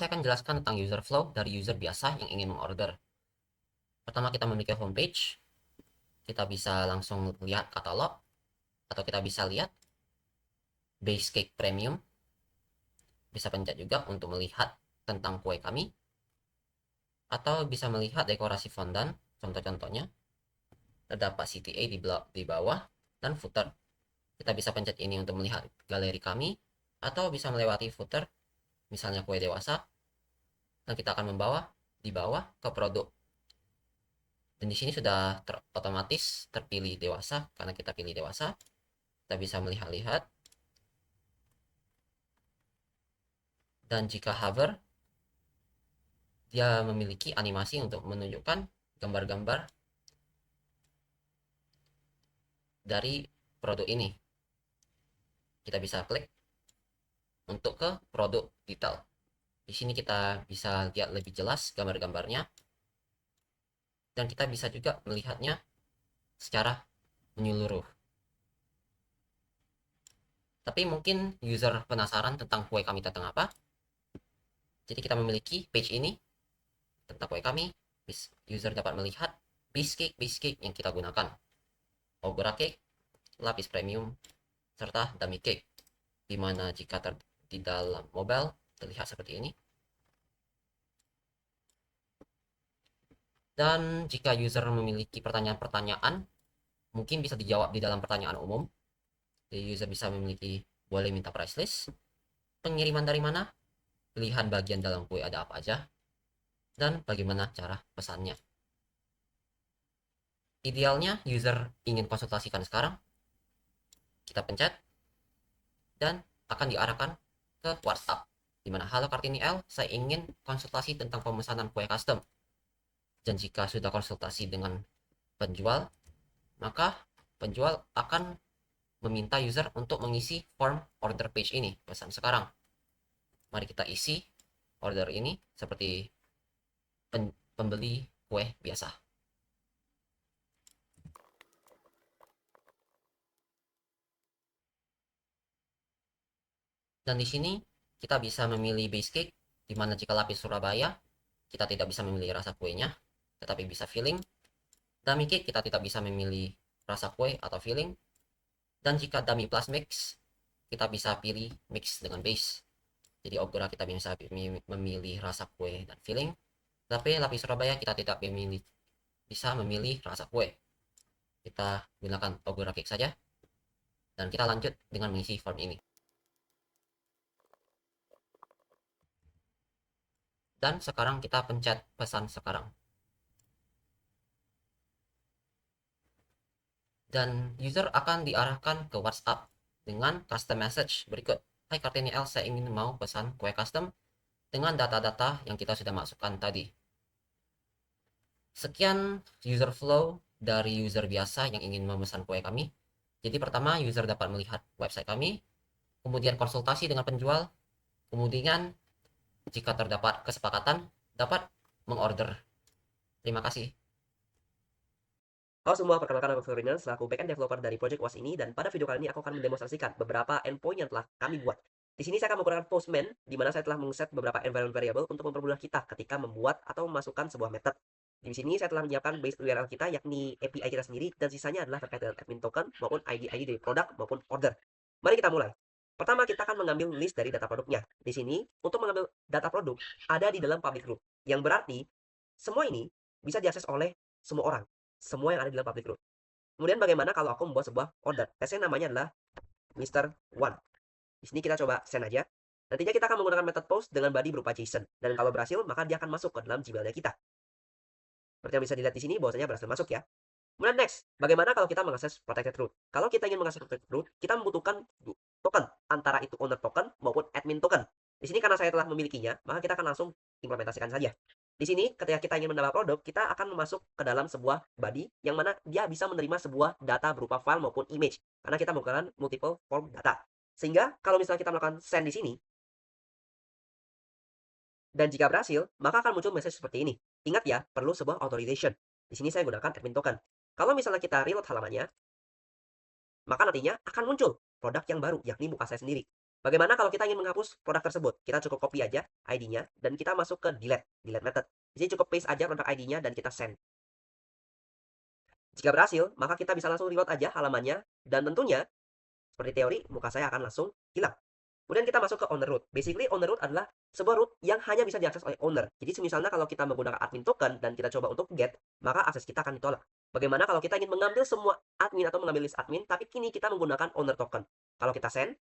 Saya akan jelaskan tentang user flow dari user biasa yang ingin mengorder. Pertama, kita memiliki homepage. Kita bisa langsung lihat katalog, atau kita bisa lihat base cake premium. Bisa pencet juga untuk melihat tentang kue kami, atau bisa melihat dekorasi fondan. Contoh-contohnya, terdapat CTA di bawah dan footer. Kita bisa pencet ini untuk melihat galeri kami, atau bisa melewati footer, misalnya kue dewasa, dan kita akan membawa di bawah ke produk. Dan di sini sudah otomatis terpilih dewasa karena kita pilih dewasa. Kita bisa melihat-lihat. Dan jika hover, dia memiliki animasi untuk menunjukkan gambar-gambar dari produk ini. Kita bisa klik untuk ke produk detail. Di sini kita bisa lihat lebih jelas gambar-gambarnya, dan kita bisa juga melihatnya secara menyeluruh. Tapi mungkin user penasaran tentang kue kami tentang apa. Jadi kita memiliki page ini tentang kue kami. User dapat melihat base cake yang kita gunakan, Ogura cake, lapis premium, serta dummy cake. Dimana jika di dalam mobile terlihat seperti ini. Dan jika user memiliki pertanyaan-pertanyaan, mungkin bisa dijawab di dalam pertanyaan umum. Jadi user bisa memiliki, boleh minta price list, pengiriman dari mana, pilihan bagian dalam kue ada apa aja, dan bagaimana cara pesannya. Idealnya user ingin konsultasikan sekarang, kita pencet, dan akan diarahkan ke WhatsApp. Dimana, halo Kartini L, saya ingin konsultasi tentang pemesanan kue custom. Dan jika sudah konsultasi dengan penjual, maka penjual akan meminta user untuk mengisi form order page ini, pesan sekarang. Mari kita isi order ini seperti pembeli kue biasa. Dan di sini kita bisa memilih base cake, di mana jika lapis Surabaya, kita tidak bisa memilih rasa kuenya, tetapi bisa filling. Dummy cake kita tidak bisa memilih rasa kue atau filling. Dan jika dummy plus mix, kita bisa pilih mix dengan base. Jadi Ogura kita bisa memilih rasa kue dan filling. Tapi lapis Surabaya kita tidak bisa memilih rasa kue. Kita gunakan Ogura cake saja. Dan kita lanjut dengan mengisi form ini. Dan sekarang kita pencet pesan sekarang. Dan user akan diarahkan ke WhatsApp dengan custom message berikut. Hai Kartini L, saya ingin mau pesan kue custom dengan data-data yang kita sudah masukkan tadi. Sekian user flow dari user biasa yang ingin memesan kue kami. Jadi pertama, user dapat melihat website kami, kemudian konsultasi dengan penjual, kemudian jika terdapat kesepakatan, dapat mengorder. Terima kasih. Halo semua, perkenalkan aku Ferdinand selaku backend developer dari project WAS ini, dan pada video kali ini aku akan mendemonstrasikan beberapa endpoint yang telah kami buat. Di sini saya akan menggunakan Postman, di mana saya telah mengset beberapa environment variable untuk mempermudah kita ketika membuat atau memasukkan sebuah method. Di sini saya telah menyiapkan base URL kita, yakni API kita sendiri, dan sisanya adalah terkait dengan admin token maupun ID-ID dari produk maupun order. Mari kita mulai. Pertama, kita akan mengambil list dari data produknya. Di sini, untuk mengambil data produk, ada di dalam public group, yang berarti semua ini bisa diakses oleh semua orang, semua yang ada di dalam public group. Kemudian bagaimana kalau aku membuat sebuah order? Tesnya namanya adalah Mr. One. Di sini kita coba send aja. Nantinya kita akan menggunakan method post dengan body berupa JSON. Dan kalau berhasil, maka dia akan masuk ke dalam Gmail-nya kita. Seperti yang bisa dilihat di sini, bahwasanya berhasil masuk ya. Kemudian next, bagaimana kalau kita mengakses protected root? Kalau kita ingin mengakses protected root, kita membutuhkan token, antara itu owner token maupun admin token. Di sini karena saya telah memilikinya, maka kita akan langsung implementasikan saja. Di sini ketika kita ingin menambah produk, kita akan masuk ke dalam sebuah body yang mana dia bisa menerima sebuah data berupa file maupun image, karena kita menggunakan multiple form data. Sehingga kalau misalnya kita melakukan send di sini, dan jika berhasil, maka akan muncul message seperti ini. Ingat ya, perlu sebuah authorization. Di sini saya gunakan admin token. Kalau misalnya kita reload halamannya, maka nantinya akan muncul produk yang baru, yakni muka saya sendiri. Bagaimana kalau kita ingin menghapus produk tersebut? Kita cukup copy aja ID-nya dan kita masuk ke delete method. Di sini cukup paste aja produk ID-nya dan kita send. Jika berhasil, maka kita bisa langsung reload aja halamannya dan tentunya seperti teori, muka saya akan langsung hilang. Kemudian kita masuk ke owner root. Basically, owner root adalah sebuah root yang hanya bisa diakses oleh owner. Jadi misalnya kalau kita menggunakan admin token dan kita coba untuk get, maka akses kita akan ditolak. Bagaimana kalau kita ingin mengambil semua admin atau mengambil list admin, tapi kini kita menggunakan owner token. Kalau kita send,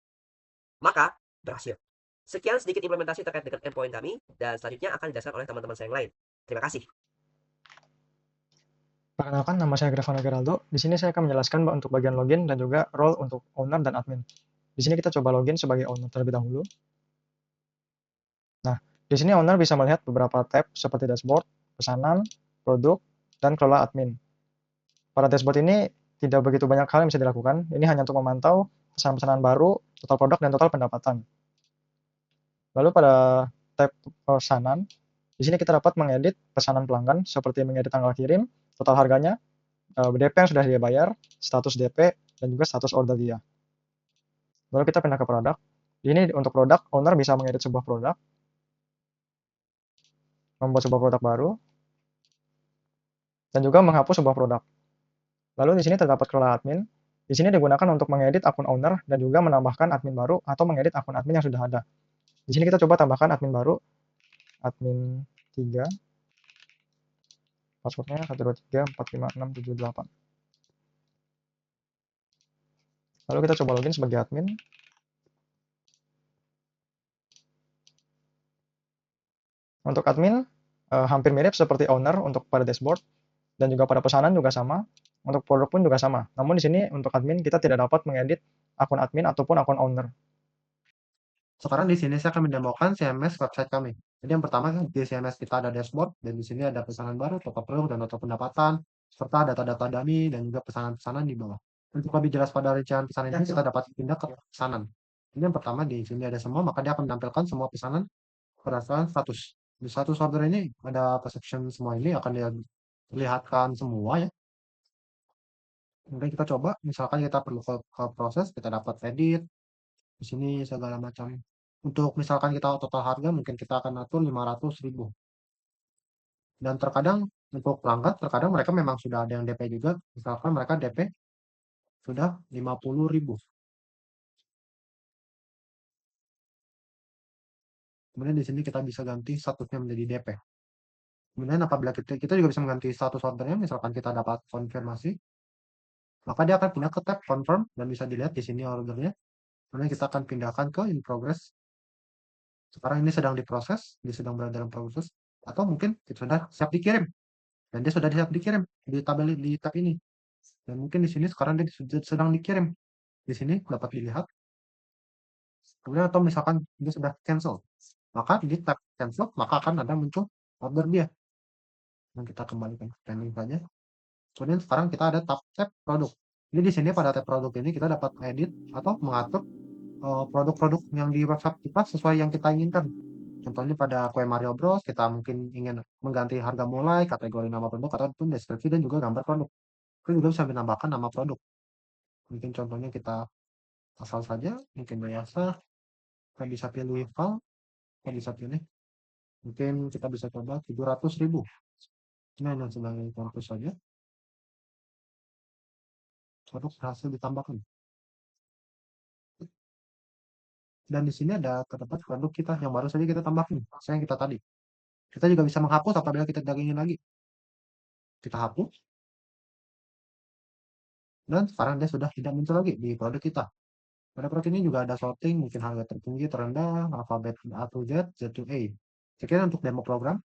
maka berhasil. Sekian sedikit implementasi terkait dengan endpoint kami, dan selanjutnya akan dijelaskan oleh teman-teman saya yang lain. Terima kasih. Perkenalkan, nama saya Grafana Geraldo. Di sini saya akan menjelaskan untuk bagian login dan juga role untuk owner dan admin. Di sini kita coba login sebagai owner terlebih dahulu. Nah, di sini owner bisa melihat beberapa tab seperti dashboard, pesanan, produk, dan kelola admin. Pada dashboard ini tidak begitu banyak hal yang bisa dilakukan. Ini hanya untuk memantau pesanan-pesanan baru, total produk, dan total pendapatan. Lalu pada tab pesanan, di sini kita dapat mengedit pesanan pelanggan seperti mengedit tanggal kirim, total harganya, DP yang sudah dia bayar, status DP, dan juga status order dia. Lalu kita pindah ke produk. Ini untuk produk, owner bisa mengedit sebuah produk, membuat sebuah produk baru, dan juga menghapus sebuah produk. Lalu di sini terdapat kelola admin. Di sini digunakan untuk mengedit akun owner dan juga menambahkan admin baru atau mengedit akun admin yang sudah ada. Di sini kita coba tambahkan admin baru, admin 3, passwordnya 123456778. Lalu kita coba login sebagai admin. Untuk admin, hampir mirip seperti owner untuk pada dashboard, dan juga pada pesanan juga sama, untuk produk pun juga sama. Namun di sini untuk admin kita tidak dapat mengedit akun admin ataupun akun owner. Sekarang di sini saya akan mendemokan CMS website kami. Jadi yang pertama kan di CMS kita ada dashboard dan di sini ada pesanan baru, total produk dan total pendapatan, serta data-data dummy dan juga pesanan-pesanan di bawah. Untuk lebih jelas pada rincian pesanan ini kita dapat pindah ke pesanan. Ini yang pertama di sini ada semua, maka dia akan menampilkan semua pesanan berdasarkan status. Di status order ini ada section semua ini akan dilihatkan semua ya. Kemudian kita coba, misalkan kita perlu ke proses, kita dapat edit, di sini segala macam. Untuk misalkan kita total harga mungkin kita akan atur 500.000. Dan terkadang untuk pelanggan terkadang mereka memang sudah ada yang DP juga, misalkan mereka DP sudah 50.000. Kemudian di sini kita bisa ganti statusnya menjadi DP. Kemudian apabila kita juga bisa mengganti status ordernya, misalkan kita dapat konfirmasi, maka dia akan pindah ke tab confirm dan bisa dilihat di sini ordernya. Kemudian kita akan pindahkan ke in progress. Sekarang ini sedang diproses, dia sedang berada dalam proses, atau mungkin kita sudah siap dikirim dan dia sudah siap dikirim di tabel di tab ini. Dan mungkin di sini sekarang dia sedang dikirim. Di sini dapat dilihat. Kemudian atau misalkan dia sudah cancel, maka di tab cancel maka akan ada muncul order dia. Dan kita kembalikan ke pending saja. Kemudian sekarang kita ada tab produk. Jadi di sini pada tab produk ini kita dapat edit atau mengatur produk-produk yang di website kita sesuai yang kita inginkan. Contohnya pada kue Mario Bros, kita mungkin ingin mengganti harga mulai, kategori nama produk, ataupun deskripsi dan juga gambar produk. Kita juga bisa menambahkan nama produk. Mungkin contohnya kita asal saja, mungkin biasa, kita bisa pilih file, kita bisa pilih, mungkin kita bisa coba 700.000. Ini hanya sebagai contoh saja. Produk berhasil ditambahkan. Dan di sini ada terdapat produk kita yang baru saja kita tambahkan, yang kita tadi. Kita juga bisa menghapus apabila kita tidak ingin lagi. Kita hapus. Dan sekarang dia sudah tidak muncul lagi di produk kita. Pada produk ini juga ada sorting, mungkin harga tertinggi, terendah, alfabet A to Z, Z to A. Sekian untuk demo program.